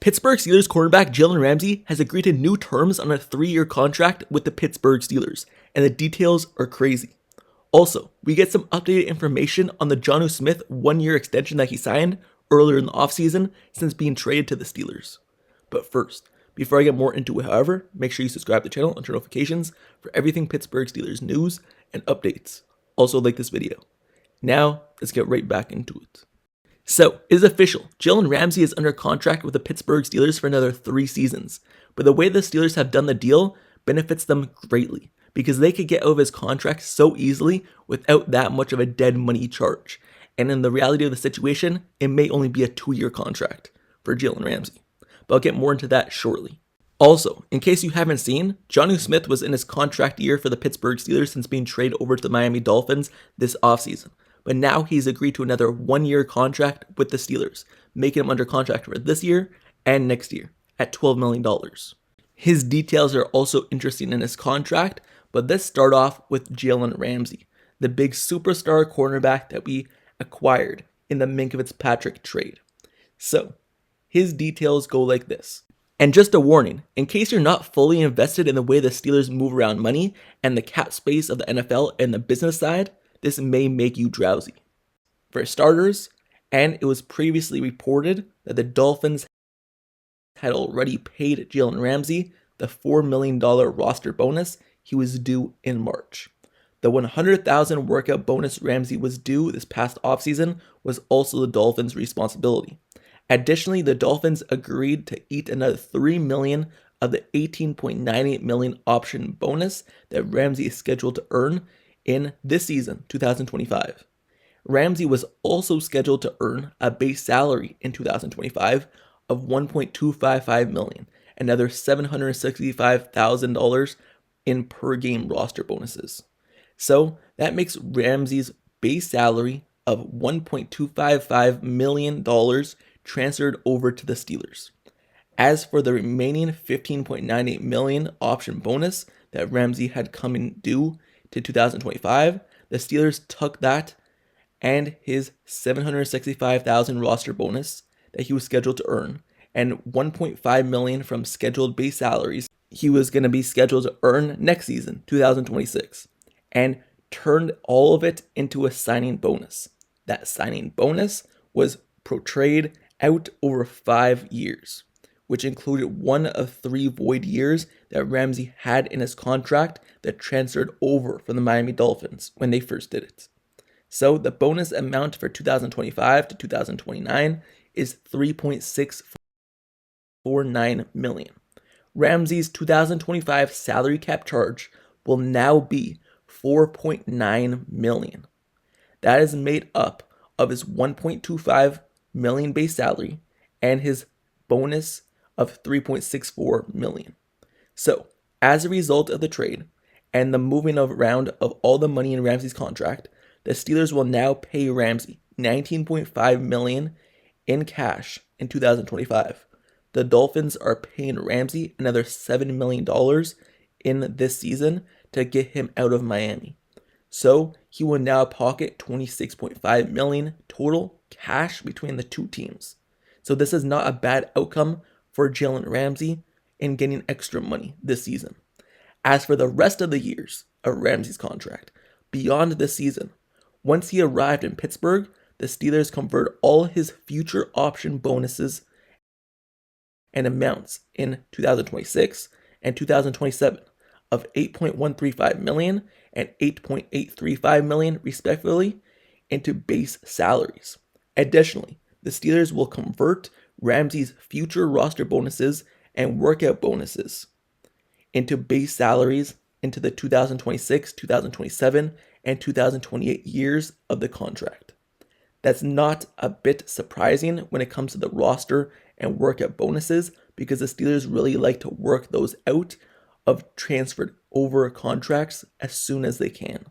Pittsburgh Steelers cornerback Jalen Ramsey has agreed to new terms on a 3-year contract with the Pittsburgh Steelers, and the details are crazy. Also, we get some updated information on the Jonnu Smith 1-year extension that he signed earlier in the offseason since being traded to the Steelers. But first, before I get more into it, however, make sure you subscribe to the channel and turn notifications for everything Pittsburgh Steelers news and updates. Also, like this video. Now, let's get right back into it. So, it is official. Jalen Ramsey is under contract with the Pittsburgh Steelers for another 3 seasons. But the way the Steelers have done the deal benefits them greatly, because they could get out of his contract so easily without that much of a dead money charge. And in the reality of the situation, it may only be a 2-year contract for Jalen Ramsey. But I'll get more into that shortly. Also, in case you haven't seen, Jonnu Smith was in his contract year for the Pittsburgh Steelers since being traded over to the Miami Dolphins this offseason. But now he's agreed to another 1-year contract with the Steelers, making him under contract for this year and next year at $12 million. His details are also interesting in his contract, but let's start off with Jalen Ramsey, the big superstar cornerback that we acquired in the Minkah Fitzpatrick trade. So, his details go like this. And just a warning, in case you're not fully invested in the way the Steelers move around money and the cap space of the NFL and the business side, this may make you drowsy. For starters, and it was previously reported that the Dolphins had already paid Jalen Ramsey the $4 million roster bonus he was due in March. The $100,000 workout bonus Ramsey was due this past offseason was also the Dolphins' responsibility. Additionally, the Dolphins agreed to eat another $3 million of the $18.98 million option bonus that Ramsey is scheduled to earn in this season, 2025. Ramsey was also scheduled to earn a base salary in 2025 of $1.255 million, another $765,000 in per game roster bonuses. So that makes Ramsey's base salary of $1.255 million transferred over to the Steelers. As for the remaining $15.98 million option bonus that Ramsey had coming due to 2025, the Steelers took that and his $765,000 roster bonus that he was scheduled to earn, and $1.5 million from scheduled base salaries he was going to be scheduled to earn next season, 2026, and turned all of it into a signing bonus. That signing bonus was portrayed out over 5 years, which included one of 3 void years that Ramsey had in his contract that transferred over from the Miami Dolphins when they first did it. So the bonus amount for 2025 to 2029 is $3.649 million. Ramsey's 2025 salary cap charge will now be $4.9 million. That is made up of his $1.25 million base salary and his bonus of $3.64 million. So, as a result of the trade and the moving around of all the money in Ramsey's contract, the Steelers will now pay Ramsey $19.5 million in cash in 2025. The Dolphins are paying Ramsey another $7 million in this season to get him out of Miami. So he will now pocket $26.5 million total cash between the two teams. So this is not a bad outcome for Jalen Ramsey in getting extra money this season. As for the rest of the years of Ramsey's contract, beyond this season, once he arrived in Pittsburgh, the Steelers convert all his future option bonuses and amounts in 2026 and 2027 of $8.135 million and $8.835 million respectively into base salaries. Additionally, the Steelers will convert Ramsey's future roster bonuses and workout bonuses into base salaries into the 2026, 2027, and 2028 years of the contract. That's not a bit surprising when it comes to the roster and workout bonuses, because the Steelers really like to work those out of transferred over contracts as soon as they can.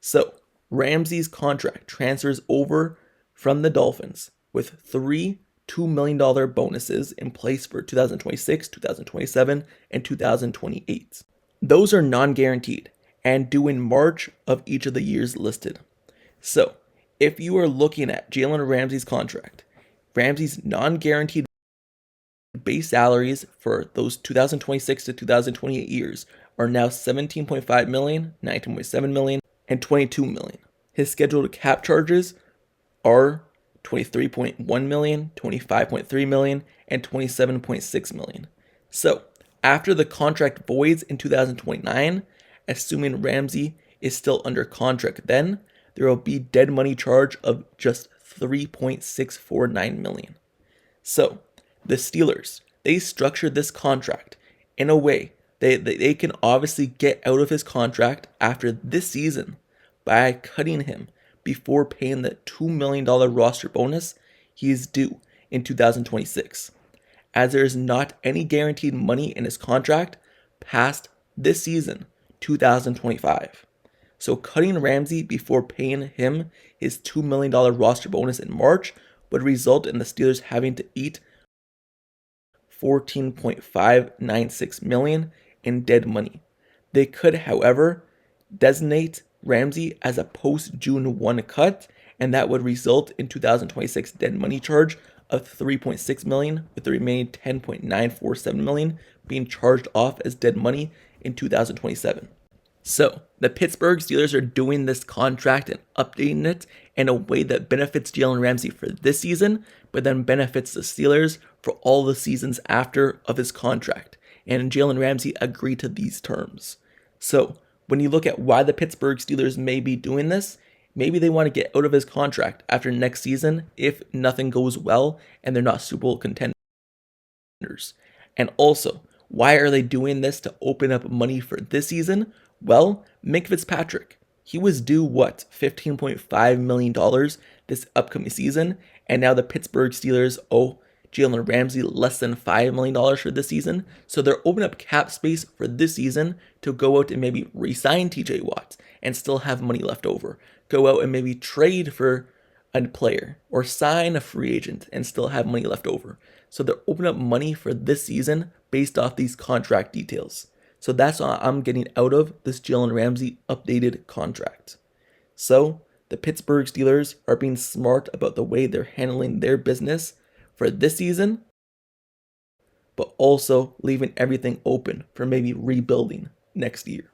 So, Ramsey's contract transfers over from the Dolphins with 3 $2 million bonuses in place for 2026, 2027, and 2028. Those are non-guaranteed and due in March of each of the years listed. So, if you are looking at Jalen Ramsey's contract, Ramsey's non-guaranteed base salaries for those 2026 to 2028 years are now $17.5 million, $19.7 million, and $22 million. His scheduled cap charges are $23.1 million, $25.3 million, and $27.6 million. So, after the contract voids in 2029, assuming Ramsey is still under contract then, there will be dead money charge of just $3.649 million. So, the Steelers, they structured this contract in a way they can obviously get out of his contract after this season by cutting him before paying the $2 million roster bonus he is due in 2026, as there is not any guaranteed money in his contract past this season, 2025. So cutting Ramsey before paying him his $2 million roster bonus in March would result in the Steelers having to eat $14.596 million in dead money. They could, however, designate Ramsey as a post-June 1 cut, and that would result in 2026 dead money charge of $3.6 million, with the remaining $10.947 million being charged off as dead money in 2027. So, the Pittsburgh Steelers are doing this contract and updating it in a way that benefits Jalen Ramsey for this season, but then benefits the Steelers for all the seasons after of his contract. And Jalen Ramsey agreed to these terms. So, when you look at why the Pittsburgh Steelers may be doing this, maybe they want to get out of his contract after next season if nothing goes well and they're not Super Bowl contenders. And also, why are they doing this to open up money for this season? Well, Minkah Fitzpatrick, he was due $15.5 million this upcoming season, and now the Pittsburgh Steelers owe Jalen Ramsey less than $5 million for this season, so they're opening up cap space for this season to go out and maybe re-sign TJ Watt and still have money left over. Go out and maybe trade for a player or sign a free agent and still have money left over. So they're opening up money for this season based off these contract details. So that's what I'm getting out of this Jalen Ramsey updated contract. So the Pittsburgh Steelers are being smart about the way they're handling their business for this season, but also leaving everything open for maybe rebuilding next year.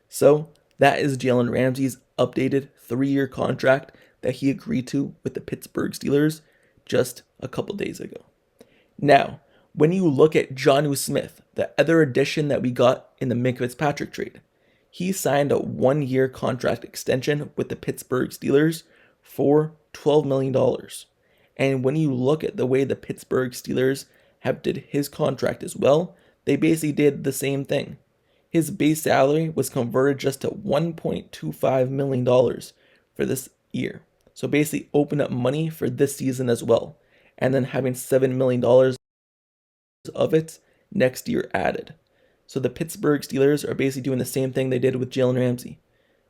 So that is Jalen Ramsey's updated 3-year contract that he agreed to with the Pittsburgh Steelers just a couple days ago. Now, when you look at Jonnu Smith, the other addition that we got in the Minkah Fitzpatrick trade, he signed a 1-year contract extension with the Pittsburgh Steelers for $12 million. And when you look at the way the Pittsburgh Steelers have did his contract as well, they basically did the same thing. His base salary was converted just to $1.25 million for this year. So basically open up money for this season as well. And then having $7 million of it next year added. So the Pittsburgh Steelers are basically doing the same thing they did with Jalen Ramsey.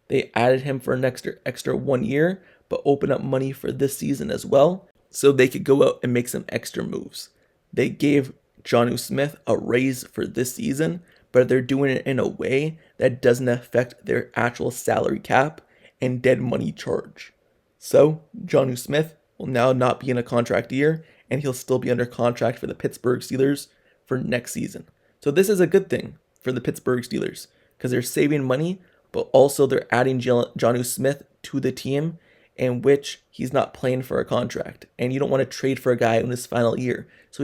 They added him for an extra 1 year, but open up money for this season as well, so they could go out and make some extra moves. They gave Jonnu Smith a raise for this season, but they're doing it in a way that doesn't affect their actual salary cap and dead money charge. So Jonnu Smith will now not be in a contract year, and he'll still be under contract for the Pittsburgh Steelers for next season. So this is a good thing for the Pittsburgh Steelers because they're saving money, but also they're adding Jonnu Smith to the team in which he's not playing for a contract. And you don't want to trade for a guy in his final year so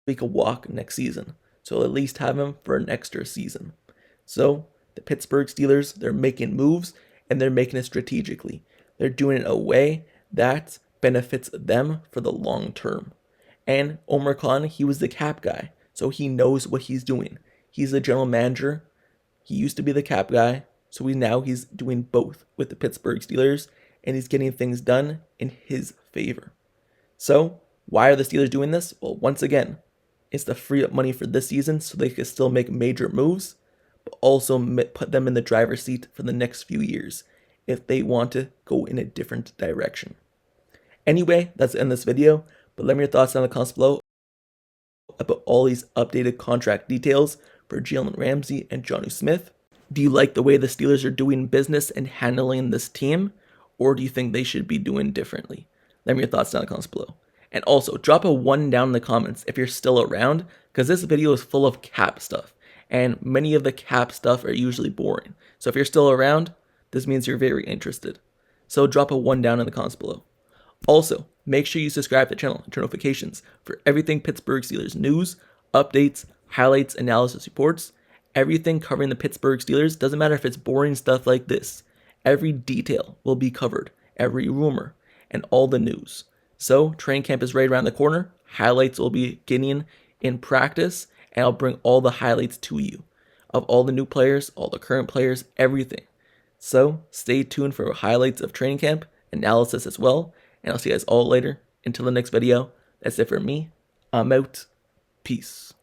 he could walk next season. So at least have him for an extra season. So the Pittsburgh Steelers, they're making moves and they're making it strategically. They're doing it in a way that benefits them for the long term. And Omar Khan, he was the cap guy, so he knows what he's doing. He's the general manager. He used to be the cap guy, so he's doing both with the Pittsburgh Steelers, and he's getting things done in his favor. So why are the Steelers doing this? Well, once again, it's to free up money for this season so they can still make major moves, but also put them in the driver's seat for the next few years if they want to go in a different direction. Anyway, that's the end of this video, but let me know your thoughts down in the comments below about all these updated contract details for Jalen Ramsey and Jonnu Smith. Do you like the way the Steelers are doing business and handling this team, or do you think they should be doing differently? Let me know your thoughts down in the comments below. And also, drop a 1 down in the comments if you're still around, because this video is full of cap stuff, and many of the cap stuff are usually boring. So if you're still around, this means you're very interested. So drop a 1 down in the comments below. Also, make sure you subscribe to the channel and turn notifications for everything Pittsburgh Steelers news, updates, highlights, analysis reports, everything covering the Pittsburgh Steelers. Doesn't matter if it's boring stuff like this. Every detail will be covered, every rumor, and all the news. So, training camp is right around the corner. Highlights will be beginning in practice, and I'll bring all the highlights to you of all the new players, all the current players, everything. So, stay tuned for highlights of training camp, analysis as well, and I'll see you guys all later. Until the next video, that's it for me. I'm out. Peace.